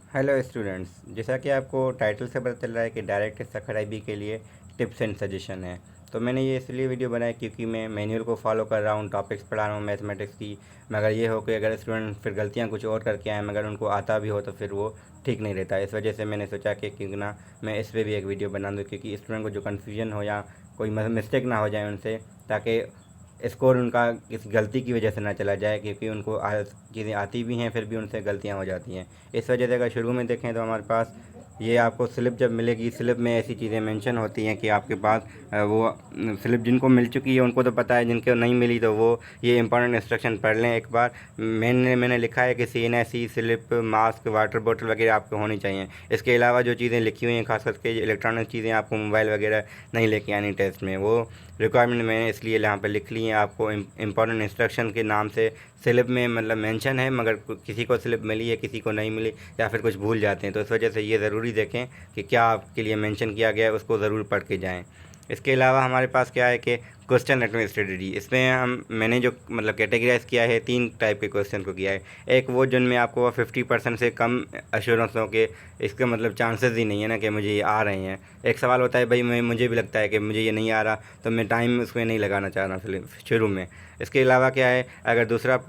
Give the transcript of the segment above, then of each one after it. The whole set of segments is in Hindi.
हेलो स्टूडेंट्स, जैसा कि आपको टाइटल से पता चल रहा है कि डायरेक्ट सब्सक्राइबी के लिए टिप्स एंड सजेशन है। तो मैंने ये इसलिए वीडियो बनाया क्योंकि मैं मैनुअल को फॉलो कर रहा हूँ, टॉपिक्स पढ़ा रहा हूँ मैथमेटिक्स की। मगर ये हो कि अगर स्टूडेंट फिर गलतियाँ कुछ और करके आए मगर उनको आता भी हो तो फिर वो ठीक नहीं रहता। इस वजह से मैंने सोचा कि क्यों ना मैं इस पर भी एक वीडियो बना दूँ, क्योंकि स्टूडेंट को जो कन्फ्यूजन हो या कोई मिस्टेक ना हो जाए उनसे, ताकि स्कोर उनका किसी गलती की वजह से ना चला जाए, क्योंकि उनको चीज़ें आती भी हैं फिर भी उनसे गलतियां हो जाती हैं। इस वजह से अगर शुरू में देखें तो हमारे पास ये आपको स्लिप जब मिलेगी, स्लिप में ऐसी चीज़ें मेंशन होती हैं कि आपके पास वो स्लिप जिनको मिल चुकी है उनको तो पता है, जिनको नहीं मिली तो वो ये इंपॉर्टेंट इंस्ट्रक्शन पढ़ लें एक बार। मैंने लिखा है कि CNSE स्लिप, मास्क, वाटर बोतल वगैरह आपको होनी चाहिए। इसके अलावा जो चीज़ें लिखी हुई हैं, खास करके इलेक्ट्रॉनिक चीज़ें, आपको मोबाइल वगैरह नहीं लेके आनी टेस्ट में, वो रिक्वायरमेंट मैंने इसलिए यहाँ पे लिख ली है। आपको इंपॉर्टेंट इंस्ट्रक्शन के नाम से स्लिप में मतलब मेंशन है, मगर किसी को स्लिप मिली है किसी को नहीं मिली, या फिर कुछ भूल जाते हैं, तो इस वजह से ये ज़रूरी देखें कि क्या आपके लिए मेंशन किया गया है, उसको ज़रूर पढ़ के जाएँ। इसके अलावा हमारे पास क्या है कि क्वेश्चन रटमें स्ट्रेटजी, इसमें मैंने जो मतलब कैटेगराइज किया है, 3 टाइप के क्वेश्चन को किया है। एक वो जिनमें आपको 50% से कम अश्योरेंस हो के इसका मतलब चांसेस ही नहीं है ना कि मुझे ये आ रहे हैं। एक सवाल होता है भाई, मुझे भी लगता है कि मुझे ये नहीं आ रहा, तो मैं टाइम उसमें नहीं लगाना चाह रहा शुरू में। इसके अलावा क्या है, अगर दूसरा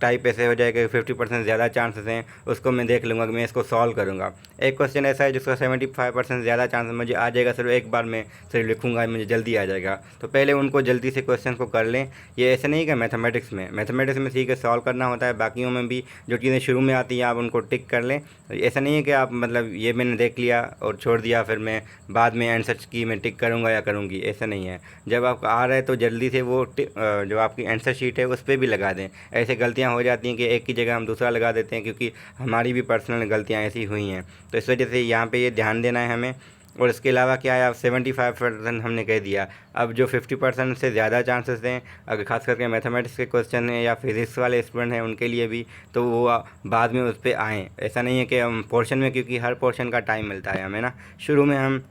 टाइप ऐसे हो जाए कि 50% ज़्यादा चांसेस हैं, उसको मैं देख लूँगा कि मैं इसको सॉल्व करूँगा। एक क्वेश्चन ऐसा है जिसका 75% ज़्यादा चांस मुझे आ जाएगा, सिर्फ एक बार में सिर्फ लिखूँगा, मुझे जल्दी आ जाएगा। तो पहले उनको जल्दी से क्वेश्चन को कर लें। ये ऐसे नहीं कि मैथमेटिक्स में सीख के सॉल्व करना होता है, बाकियों में भी जो चीज़ें शुरू में आती हैं आप उनको टिक कर लें। ऐसा नहीं है कि आप मतलब ये मैंने देख लिया और छोड़ दिया, फिर मैं बाद में आंसर की मैं टिक करूँगा या करूँगी, ऐसा नहीं है। जब आपको आ रहा है तो जल्दी से वो जो आपकी आंसर शीट है उस पर भी लगा दें। ऐसे गलतियाँ हो जाती हैं कि एक की जगह हम दूसरा लगा देते हैं, क्योंकि हमारी भी पर्सनल गलतियाँ ऐसी हुई हैं। तो इस वजह से यहाँ पे ये ध्यान देना है हमें। और इसके अलावा क्या है, आप 75% हमने कह दिया। अब जो 50% से ज़्यादा चांसेस हैं, अगर खास करके मैथमेटिक्स के क्वेश्चन हैं या फिजिक्स वाले स्टूडेंट हैं उनके लिए भी, तो वो बाद में उस पर आएँ। ऐसा नहीं है कि हम पोर्शन में, क्योंकि हर पोर्शन का टाइम मिलता है हमें ना। शुरू में हम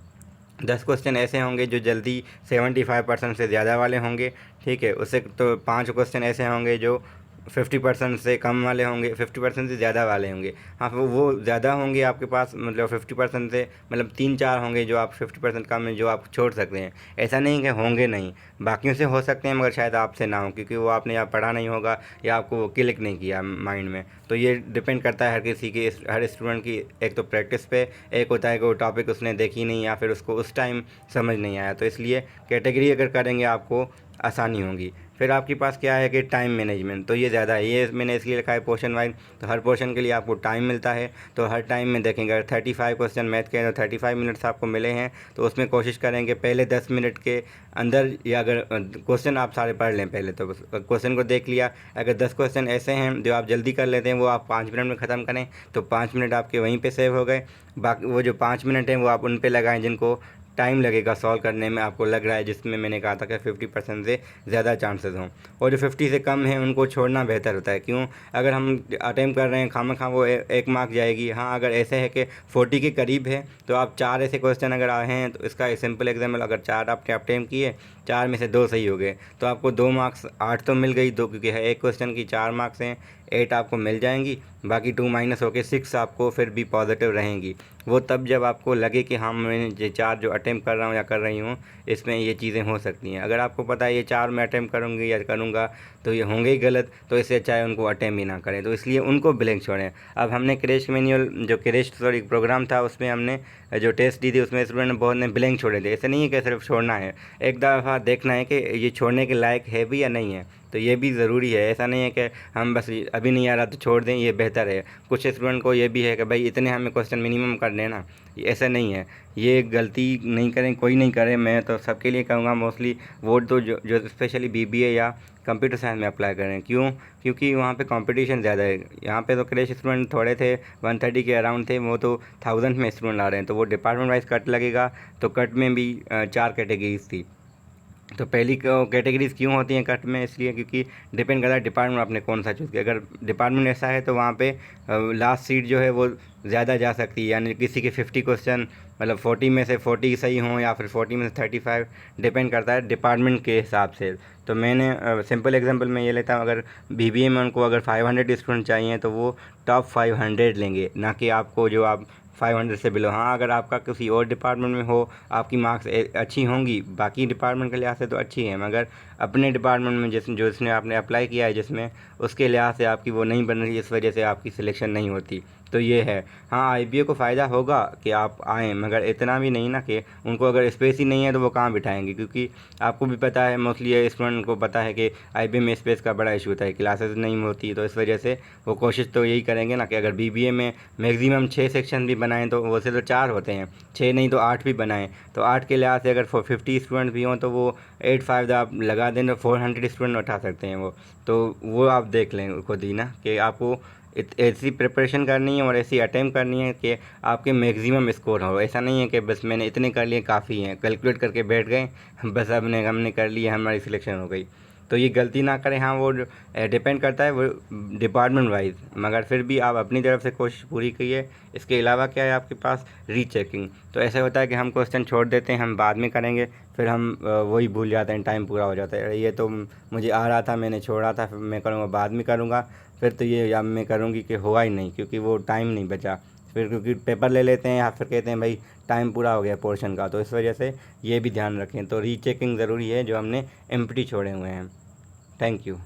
10 क्वेश्चन ऐसे होंगे जो जल्दी 75% से ज़्यादा वाले होंगे, ठीक है। उससे तो 5 क्वेश्चन ऐसे होंगे जो 50% से कम वाले होंगे, 50% से ज़्यादा वाले होंगे। हाँ, वो ज़्यादा होंगे आपके पास, मतलब 50% से मतलब 3-4 होंगे जो आप 50% कम है जो आप छोड़ सकते हैं। ऐसा नहीं कि होंगे नहीं, बाकियों से हो सकते हैं मगर शायद आपसे ना हो, क्योंकि वो आपने या पढ़ा नहीं होगा या आपको वो क्लिक नहीं किया माइंड में। तो ये डिपेंड करता है हर किसी की, हर स्टूडेंट की, एक तो प्रैक्टिस पे, एक होता है कि वो टॉपिक उसने देखी नहीं या फिर उसको उस टाइम समझ नहीं आया। तो इसलिए कैटेगरी अगर करेंगे आपको आसानी होगी। फिर आपके पास क्या है कि टाइम मैनेजमेंट, तो ये ज़्यादा है, ये मैंने इसलिए लिखा है पोर्शन वाइज। तो हर पोर्शन के लिए आपको टाइम मिलता है, तो हर टाइम में देखेंगे। अगर 35 क्वेश्चन मैथ के हैं तो 35 मिनट्स आपको मिले हैं, तो उसमें कोशिश करेंगे पहले 10 मिनट के अंदर, या अगर क्वेश्चन आप सारे पढ़ लें पहले, तो क्वेश्चन को देख लिया। अगर 10 क्वेश्चन ऐसे हैं जो आप जल्दी कर लेते हैं, वो आप 5 मिनट में ख़त्म करें, तो 5 मिनट आपके वहीं पे सेव हो गए। बाकी वो जो 5 मिनट हैं वो आप उन पे लगाएं जिनको टाइम लगेगा सॉल्व करने में, आपको लग रहा है, जिसमें मैंने कहा था कि 50% से ज़्यादा चांसेस हों। और जो 50 से कम है उनको छोड़ना बेहतर होता है। क्यों? अगर हम अटेम्प्ट कर रहे हैं खामखा वो 1 मार्क जाएगी। हाँ, अगर ऐसे है कि 40 के करीब है, तो आप 4 ऐसे क्वेश्चन अगर आए हैं, तो इसका सिंपल एग्जाम्पल, अगर 4 आपने अटेम्प्ट किए, 4 में से 2 सही हो गए, तो आपको 2 मार्क्स, 8 तो मिल गई, 2 क्योंकि है एक क्वेश्चन की 4 मार्क्स हैं, 8 आपको मिल जाएंगी। बाकी 2 माइनस होके 6 आपको फिर भी पॉजिटिव रहेंगी। वो तब जब आपको लगे कि हाँ, मैंने ये 4 जो अटेम्प्ट कर रहा हूँ या कर रही हूँ, इसमें ये चीज़ें हो सकती हैं। अगर आपको पता है ये 4 मैं अटेम्प्ट करूँगी या करूँगा तो ये होंगे ही गलत, तो इससे अच्छा है उनको अटेम्प्ट ही ना करें, तो इसलिए उनको ब्लैंक छोड़ें। अब हमने क्रेश मैनुअल जो क्रेश सॉरी प्रोग्राम था, उसमें हमने जो टेस्ट दी थी उसमें स्टूडेंट बहुत ने ब्लैंक छोड़े थे। ऐसे नहीं है कि सिर्फ छोड़ना है, एक दफ़ा देखना है कि ये छोड़ने के लायक है भी या नहीं है, तो ये भी ज़रूरी है। ऐसा नहीं है कि हम बस अभी नहीं आ रहा तो छोड़ दें, ये बेहतर है। कुछ स्टूडेंट को ये भी है कि भाई इतने हमें क्वेश्चन मिनिमम कर लेना, ऐसा नहीं है। ये गलती नहीं करें, कोई नहीं करे, मैं तो सबके लिए कहूँगा मोस्टली। वो तो जो स्पेशली BBA या कंप्यूटर साइंस में अप्लाई करें। क्यों? क्योंकि वहाँ पे कंपटीशन ज़्यादा है। यहाँ पे तो क्रेश स्टूडेंट थोड़े थे, 130 के अराउंड थे, वो तो 1000 में स्टूडेंट आ रहे हैं, तो वो डिपार्टमेंट वाइज कट लगेगा। तो कट में भी 4 कैटेगरीज थी, तो पहली कैटेगरीज क्यों होती हैं कट में, इसलिए क्योंकि डिपेंड करता है डिपार्टमेंट आपने कौन सा चूज़ किया। अगर डिपार्टमेंट ऐसा है तो वहाँ पे लास्ट सीट जो है वो ज़्यादा जा सकती है, यानी किसी के 50 क्वेश्चन, मतलब 40 में से 40 सही हों या फिर 40 में से 35, डिपेंड करता है डिपार्टमेंट के हिसाब से। तो मैंने सिंपल एग्जांपल में ये लेता हूँ, अगर बीबीए में उनको अगर 500 स्टूडेंट चाहिए तो वो टॉप 500 लेंगे, ना कि आपको जो आप 500 से बिलो। हाँ, अगर आपका किसी और डिपार्टमेंट में हो, आपकी मार्क्स अच्छी होंगी, बाकी डिपार्टमेंट के लिहाज से तो अच्छी है, मगर अपने डिपार्टमेंट में जिसने आपने अप्लाई किया है जिसमें, उसके लिहाज से आपकी वो नहीं बन रही, इस वजह से आपकी सिलेक्शन नहीं होती। तो ये है। हाँ, आईबीए को फ़ायदा होगा कि आप आएँ, मगर इतना भी नहीं ना कि उनको अगर स्पेस ही नहीं है तो वो कहाँ बिठाएंगे, क्योंकि आपको भी पता है, मोस्टली ये स्टूडेंट को पता है कि आईबीए में स्पेस का बड़ा इशू होता है, क्लासेस नहीं होती। तो इस वजह से वो कोशिश तो यही करेंगे ना कि अगर बीबीए में मैक्सिमम 6 सेक्शन भी बनाएं, तो वैसे तो 4 होते हैं, 6 नहीं तो 8 भी बनाएं, तो 8 के लिहाज से अगर 50 स्टूडेंट भी हों तो वो 8 5 आप लगा दें तो 400 स्टूडेंट उठा सकते हैं वो। तो वो आप देख लें खुद ही ना कि आपको ऐसी प्रिपरेशन करनी है और ऐसी अटैम्प्ट करनी है कि आपके मैक्सिमम स्कोर हो। ऐसा नहीं है कि बस मैंने इतने कर लिए काफ़ी हैं, कैलकुलेट करके बैठ गए, बस हमने कर लिया, हमारी सिलेक्शन हो गई। तो ये गलती ना करें। हाँ, वो डिपेंड करता है वो डिपार्टमेंट वाइज, मगर फिर भी आप अपनी तरफ से कोशिश पूरी कीजिए। इसके अलावा क्या है आपके पास, रीचेकिंग। तो ऐसा होता है कि हम क्वेश्चन छोड़ देते हैं, हम बाद में करेंगे, फिर हम वही भूल जाते हैं, टाइम पूरा हो जाता है, अरे ये तो मुझे आ रहा था, मैंने छोड़ा था, फिर मैं करूँगा बाद में करूँगा, फिर तो ये अब मैं करूँगी कि हुआ ही नहीं, क्योंकि वो टाइम नहीं बचा। फिर क्योंकि पेपर ले लेते हैं या फिर कहते हैं भाई टाइम पूरा हो गया पोर्शन का, तो इस वजह से ये भी ध्यान रखें। तो रीचेकिंग ज़रूरी है जो हमने एम्प्टी छोड़े हुए हैं। Thank you.